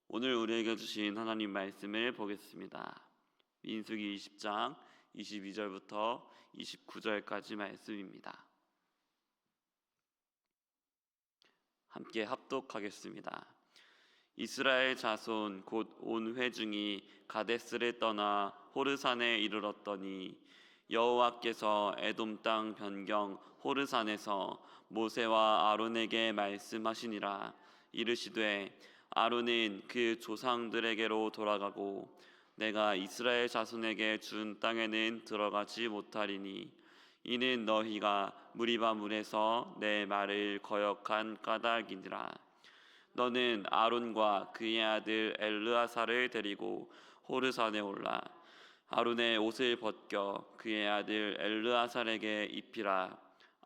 오늘 우리에게 주신 하나님 말씀을 보겠습니다. 민수기 20장 22절부터 29절까지 말씀입니다. 함께 합독하겠습니다. 이스라엘 자손 곧 온 회중이 가데스를 떠나 호르산에 이르렀더니 여호와께서 에돔 땅 변경 호르산에서 모세와 아론에게 말씀하시니라. 이르시되 아론은 그 조상들에게로 돌아가고 내가 이스라엘 자손에게 준 땅에는 들어가지 못하리니 이는 너희가 무리바 물에서 내 말을 거역한 까닭이니라. 너는 아론과 그의 아들 엘르아사를 데리고 호르산에 올라 아론의 옷을 벗겨 그의 아들 엘르아살에게 입히라.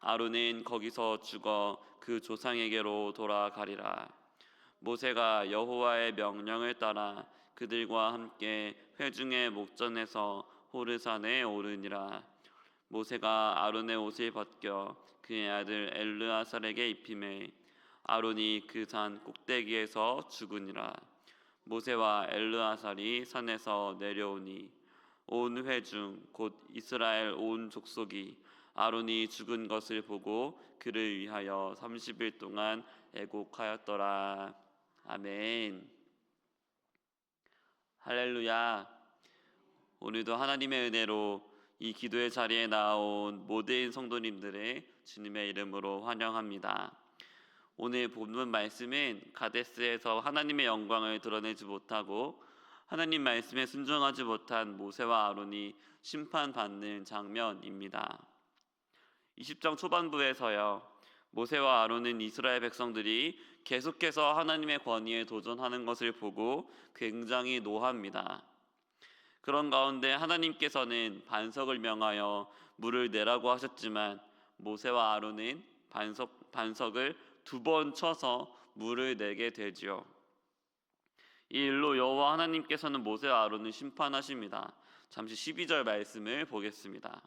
아론은 거기서 죽어 그 조상에게로 돌아가리라. 모세가 여호와의 명령을 따라 그들과 함께 회중의 목전에서 호르산에 오르니라. 모세가 아론의 옷을 벗겨 그의 아들 엘르아살에게 입히매 아론이 그 산 꼭대기에서 죽으니라. 모세와 엘르아살이 산에서 내려오니 온 회중 곧 이스라엘 온 족속이 아론이 죽은 것을 보고 그를 위하여 30일 동안 애곡하였더라. 아멘. 할렐루야. 오늘도 하나님의 은혜로 이 기도의 자리에 나온 모든 성도님들의 주님의 이름으로 환영합니다. 오늘 본문 말씀은 가데스에서 하나님의 영광을 드러내지 못하고 하나님 말씀에 순종하지 못한 모세와 아론이 심판받는 장면입니다. 20장 초반부에서요, 모세와 아론은 이스라엘 백성들이 계속해서 하나님의 권위에 도전하는 것을 보고 굉장히 노합니다. 그런 가운데 하나님께서는 반석을 명하여 물을 내라고 하셨지만 모세와 아론은 반석을 2번 쳐서 물을 내게 되지요. 이 일로 여호와 하나님께서는 모세와 아론을 심판하십니다. 잠시 12절 말씀을 보겠습니다.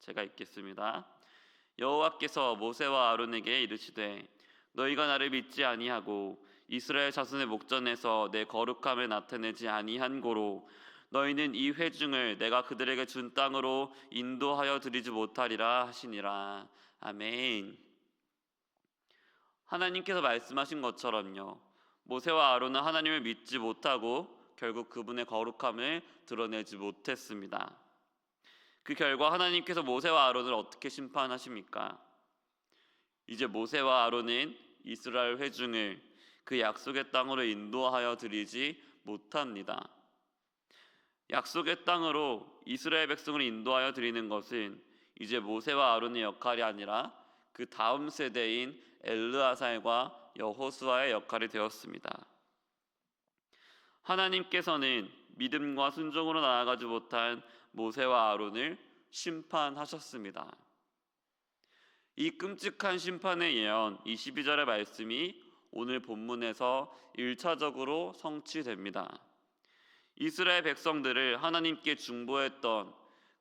제가 읽겠습니다. 여호와께서 모세와 아론에게 이르시되 너희가 나를 믿지 아니하고 이스라엘 자손의 목전에서 내 거룩함을 나타내지 아니한 고로 너희는 이 회중을 내가 그들에게 준 땅으로 인도하여 드리지 못하리라 하시니라. 아멘. 하나님께서 말씀하신 것처럼요, 모세와 아론은 하나님을 믿지 못하고 결국 그분의 거룩함을 드러내지 못했습니다. 그 결과 하나님께서 모세와 아론을 어떻게 심판하십니까? 이제 모세와 아론은 이스라엘 회중을 그 약속의 땅으로 인도하여 드리지 못합니다. 약속의 땅으로 이스라엘 백성을 인도하여 드리는 것은 이제 모세와 아론의 역할이 아니라 그 다음 세대인 엘르아살과 여호수아의 역할이 되었습니다. 하나님께서는 믿음과 순종으로 나아가지 못한 모세와 아론을 심판하셨습니다. 이 끔찍한 심판의 예언, 22절의 말씀이 오늘 본문에서 1차적으로 성취됩니다. 이스라엘 백성들을 하나님께 중보했던,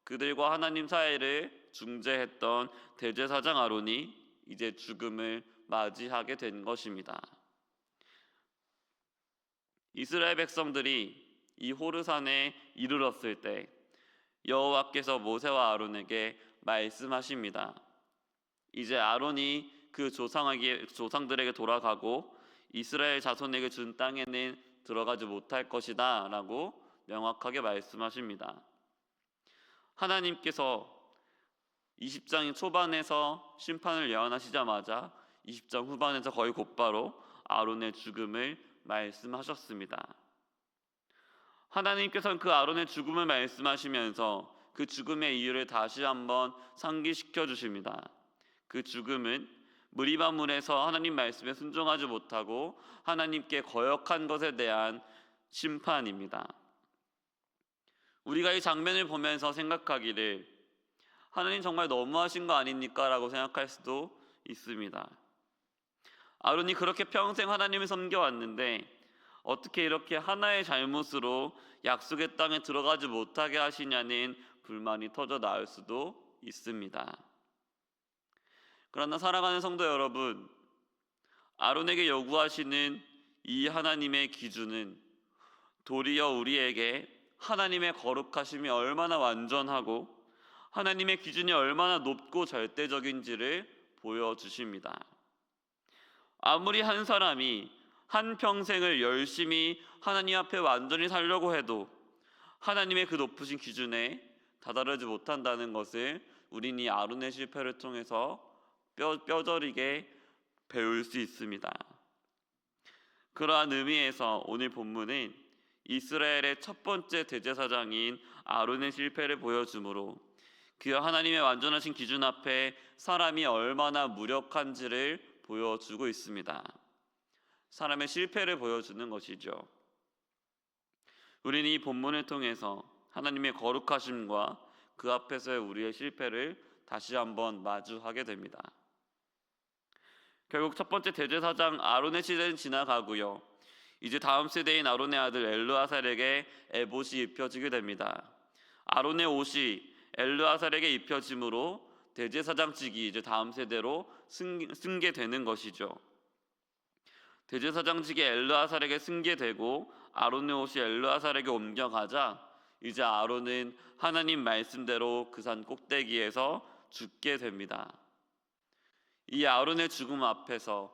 그들과 하나님 사이를 중재했던 대제사장 아론이 이제 죽음을 맞이하게 된 것입니다. 이스라엘 백성들이 이 호르산에 이르렀을 때 여호와께서 모세와 아론에게 말씀하십니다. 이제 아론이 그 조상들에게 돌아가고 이스라엘 자손에게 준 땅에는 들어가지 못할 것이다 라고 명확하게 말씀하십니다. 하나님께서 20장 초반에서 심판을 예언하시자마자 20장 후반에서 거의 곧바로 아론의 죽음을 말씀하셨습니다. 하나님께서는 그 아론의 죽음을 말씀하시면서 그 죽음의 이유를 다시 한번 상기시켜 주십니다. 그 죽음은 무리바 물에서 하나님 말씀에 순종하지 못하고 하나님께 거역한 것에 대한 심판입니다. 우리가 이 장면을 보면서 생각하기를 하나님 정말 너무하신 거 아닙니까? 라고 생각할 수도 있습니다. 아론이 그렇게 평생 하나님을 섬겨왔는데 어떻게 이렇게 하나의 잘못으로 약속의 땅에 들어가지 못하게 하시냐는 불만이 터져 나올 수도 있습니다. 그러나 사랑하는 성도 여러분, 아론에게 요구하시는 이 하나님의 기준은 도리어 우리에게 하나님의 거룩하심이 얼마나 완전하고 하나님의 기준이 얼마나 높고 절대적인지를 보여주십니다. 아무리 한 사람이 한 평생을 열심히 하나님 앞에 완전히 살려고 해도 하나님의 그 높으신 기준에 다다르지 못한다는 것을 우리는 이 아론의 실패를 통해서 뼈저리게 배울 수 있습니다. 그러한 의미에서 오늘 본문은 이스라엘의 첫 번째 대제사장인 아론의 실패를 보여주므로 그와 하나님의 완전하신 기준 앞에 사람이 얼마나 무력한지를 보여주고 있습니다. 사람의 실패를 보여주는 것이죠. 우리는 이 본문을 통해서 하나님의 거룩하심과 그 앞에서의 우리의 실패를 다시 한번 마주하게 됩니다. 결국 첫 번째 대제사장 아론의 시대는 지나가고요. 이제 다음 세대인 아론의 아들 엘르아살에게 에봇이 입혀지게 됩니다. 아론의 옷이 엘르아살에게 입혀짐으로 대제사장직이 이제 다음 세대로 승계되는 것이죠. 대제사장직이 엘르아살에게 승계되고 아론의 옷이 엘르아살에게 옮겨가자 이제 아론은 하나님 말씀대로 그 산 꼭대기에서 죽게 됩니다. 이 아론의 죽음 앞에서,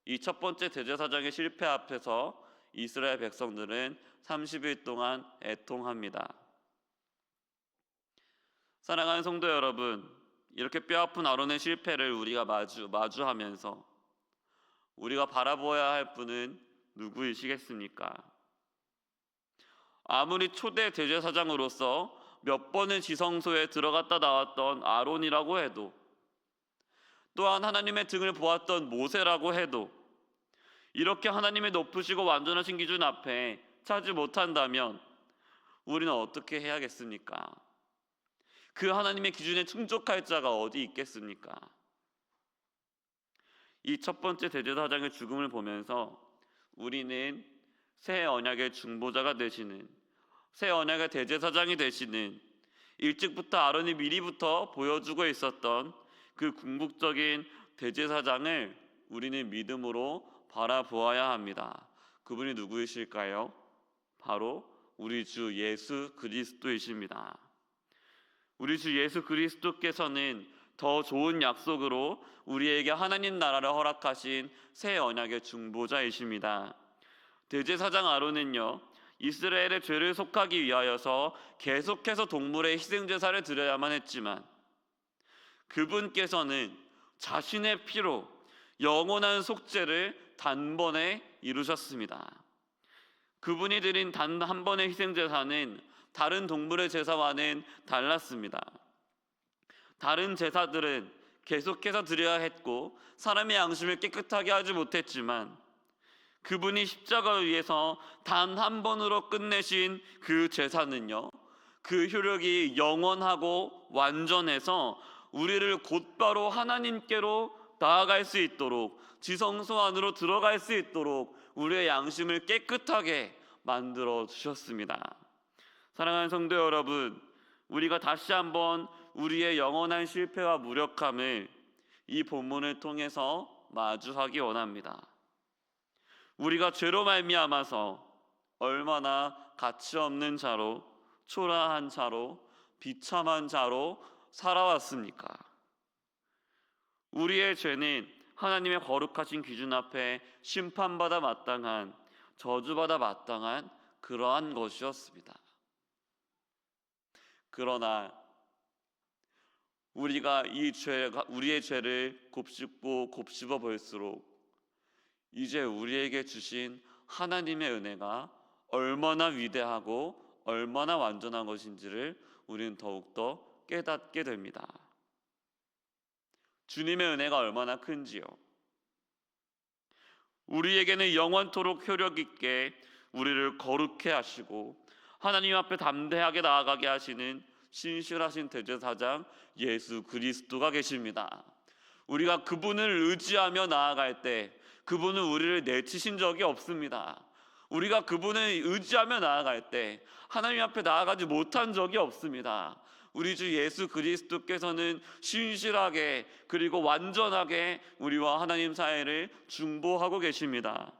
이 첫 번째 대제사장의 실패 앞에서 이스라엘 백성들은 30일 동안 애통합니다. 사랑하는 성도 여러분, 이렇게 뼈아픈 아론의 실패를 우리가 마주하면서 우리가 바라보아야 할 분은 누구이시겠습니까? 아무리 초대 대제사장으로서 몇 번의 지성소에 들어갔다 나왔던 아론이라고 해도, 또한 하나님의 등을 보았던 모세라고 해도 이렇게 하나님의 높으시고 완전하신 기준 앞에 차지 못한다면 우리는 어떻게 해야겠습니까? 그 하나님의 기준에 충족할 자가 어디 있겠습니까? 이 첫 번째 대제사장의 죽음을 보면서 우리는 새 언약의 중보자가 되시는, 새 언약의 대제사장이 되시는, 일찍부터 아론이 미리부터 보여주고 있었던 그 궁극적인 대제사장을 우리는 믿음으로 바라보아야 합니다. 그분이 누구이실까요? 바로 우리 주 예수 그리스도이십니다. 우리 주 예수 그리스도께서는 더 좋은 약속으로 우리에게 하나님 나라를 허락하신 새 언약의 중보자이십니다. 대제사장 아론은요, 이스라엘의 죄를 속하기 위하여서 계속해서 동물의 희생제사를 드려야만 했지만 그분께서는 자신의 피로 영원한 속죄를 단번에 이루셨습니다. 그분이 드린 단 한 번의 희생제사는 다른 동물의 제사와는 달랐습니다. 다른 제사들은 계속해서 드려야 했고 사람의 양심을 깨끗하게 하지 못했지만 그분이 십자가 위에서 단 한 번으로 끝내신 그 제사는요, 그 효력이 영원하고 완전해서 우리를 곧바로 하나님께로 나아갈 수 있도록, 지성소 안으로 들어갈 수 있도록 우리의 양심을 깨끗하게 만들어 주셨습니다. 사랑하는 성도 여러분, 우리가 다시 한번 우리의 영원한 실패와 무력함을 이 본문을 통해서 마주하기 원합니다. 우리가 죄로 말미암아서 얼마나 가치 없는 자로, 초라한 자로, 비참한 자로 살아왔습니까? 우리의 죄는 하나님의 거룩하신 기준 앞에 심판받아 마땅한, 저주받아 마땅한 그러한 것이었습니다. 그러나 우리가 우리의 죄를 곱씹어 볼수록 이제 우리에게 주신 하나님의 은혜가 얼마나 위대하고 얼마나 완전한 것인지를 우리는 더욱더 깨닫게 됩니다. 주님의 은혜가 얼마나 큰지요. 우리에게는 영원토록 효력 있게 우리를 거룩해 하시고 하나님 앞에 담대하게 나아가게 하시는 신실하신 대제사장 예수 그리스도가 계십니다. 우리가 그분을 의지하며 나아갈 때 그분은 우리를 내치신 적이 없습니다. 우리가 그분을 의지하며 나아갈 때 하나님 앞에 나아가지 못한 적이 없습니다. 우리 주 예수 그리스도께서는 신실하게 그리고 완전하게 우리와 하나님 사이를 중보하고 계십니다.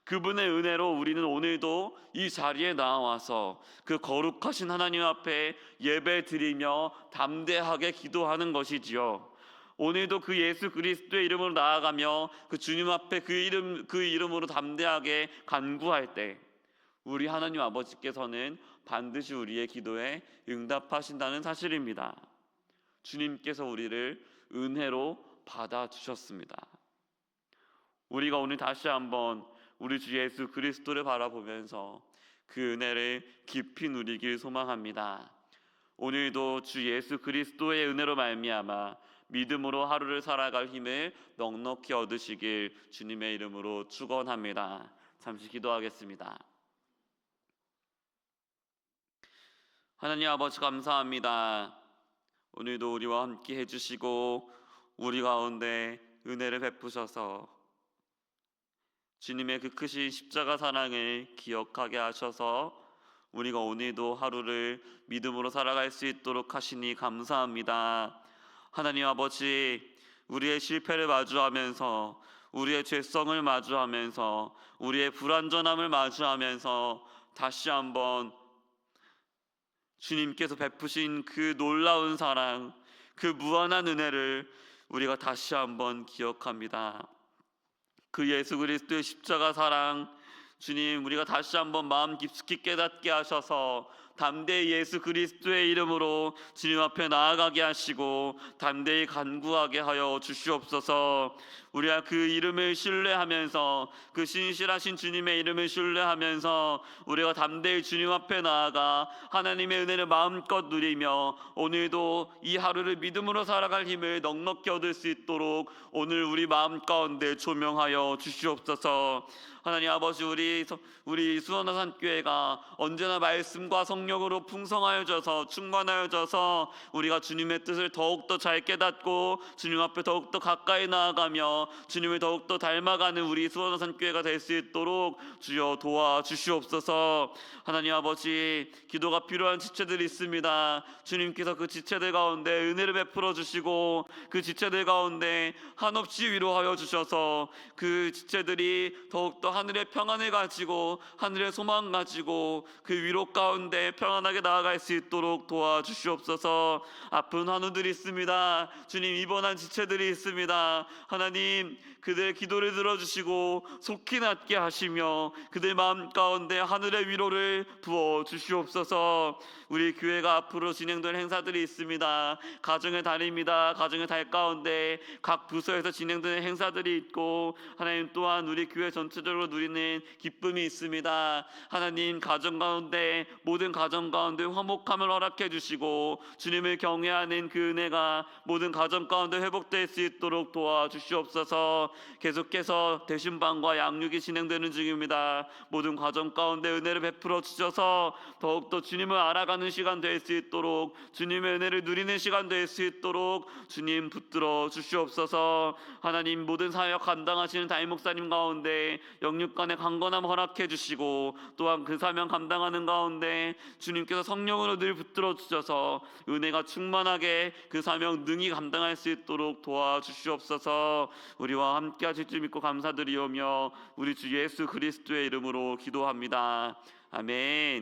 그분의 은혜로 우리는 오늘도 이 자리에 나와서 그 거룩하신 하나님 앞에 예배 드리며 담대하게 기도하는 것이지요. 오늘도 그 예수 그리스도의 이름으로 나아가며 그 주님 앞에 그 이름으로 담대하게 간구할 때 우리 하나님 아버지께서는 반드시 우리의 기도에 응답하신다는 사실입니다. 주님께서 우리를 은혜로 받아주셨습니다. 우리가 오늘 다시 한번 우리 주 예수 그리스도를 바라보면서 그 은혜를 깊이 누리길 소망합니다. 오늘도 주 예수 그리스도의 은혜로 말미암아 믿음으로 하루를 살아갈 힘을 넉넉히 얻으시길 주님의 이름으로 축원합니다. 잠시 기도하겠습니다. 하나님 아버지 감사합니다. 오늘도 우리와 함께 해주시고 우리 가운데 은혜를 베푸셔서 주님의 그 크신 십자가 사랑을 기억하게 하셔서 우리가 오늘도 하루를 믿음으로 살아갈 수 있도록 하시니 감사합니다. 하나님 아버지, 우리의 실패를 마주하면서 우리의 죄성을 마주하면서 우리의 불완전함을 마주하면서 다시 한번 주님께서 베푸신 그 놀라운 사랑, 그 무한한 은혜를 우리가 다시 한번 기억합니다. 그 예수 그리스도의 십자가 사랑, 주님, 우리가 다시 한번 마음 깊숙이 깨닫게 하셔서 담대히 예수 그리스도의 이름으로 주님 앞에 나아가게 하시고 담대히 간구하게 하여 주시옵소서. 우리가 그 이름을 신뢰하면서 그 신실하신 주님의 이름을 신뢰하면서 우리가 담대히 주님 앞에 나아가 하나님의 은혜를 마음껏 누리며 오늘도 이 하루를 믿음으로 살아갈 힘을 넉넉히 얻을 수 있도록 오늘 우리 마음 가운데 조명하여 주시옵소서. 하나님 아버지, 우리 수원화산교회가 언제나 말씀과 성령으로 풍성하여져서 충만하여져서 우리가 주님의 뜻을 더욱더 잘 깨닫고 주님 앞에 더욱더 가까이 나아가며 주님을 더욱더 닮아가는 우리 수원화산교회가 될 수 있도록 주여 도와주시옵소서. 하나님 아버지, 기도가 필요한 지체들이 있습니다. 주님께서 그 지체들 가운데 은혜를 베풀어 주시고 그 지체들 가운데 한없이 위로하여 주셔서 그 지체들이 더욱더 하늘의 평안을 가지고 하늘의 소망 가지고 그 위로 가운데 평안하게 나아갈 수 있도록 도와주시옵소서. 아픈 환우들이 있습니다. 주님, 입원한 지체들이 있습니다. 하나님, 그들의 기도를 들어주시고 속히 낫게 하시며 그들 마음 가운데 하늘의 위로를 부어 주시옵소서. 우리 교회가 앞으로 진행될 행사들이 있습니다. 가정의 달입니다. 가정의 달 가운데 각 부서에서 진행되는 행사들이 있고 하나님 또한 우리 교회 전체적으로 누리는 기쁨이 있습니다. 하나님, 가정 가운데 모든 가정 가운데 화목함을 허락해 주시고 주님을 경외하는 그 은혜가 모든 가정 가운데 회복될 수 있도록 도와주시옵소서. 계속해서 대신방과 양육이 진행되는 중입니다. 모든 가정 가운데 은혜를 베풀어 주셔서 더욱더 주님을 알아가는 시간 될 수 있도록 주님의 은혜를 누리는 시간 될 수 있도록 주님 붙들어 주시옵소서. 하나님, 모든 사역 감당하시는 담임 목사님 가운데 영육간의 강건함 허락해 주시고 또한 그 사명 감당하는 가운데 주님께서 성령으로 늘 붙들어 주셔서 은혜가 충만하게 그 사명 능히 감당할 수 있도록 도와주시옵소서. 우리와 함께 하실 줄 믿고 감사드리오며 우리 주 예수 그리스도의 이름으로 기도합니다. 아멘.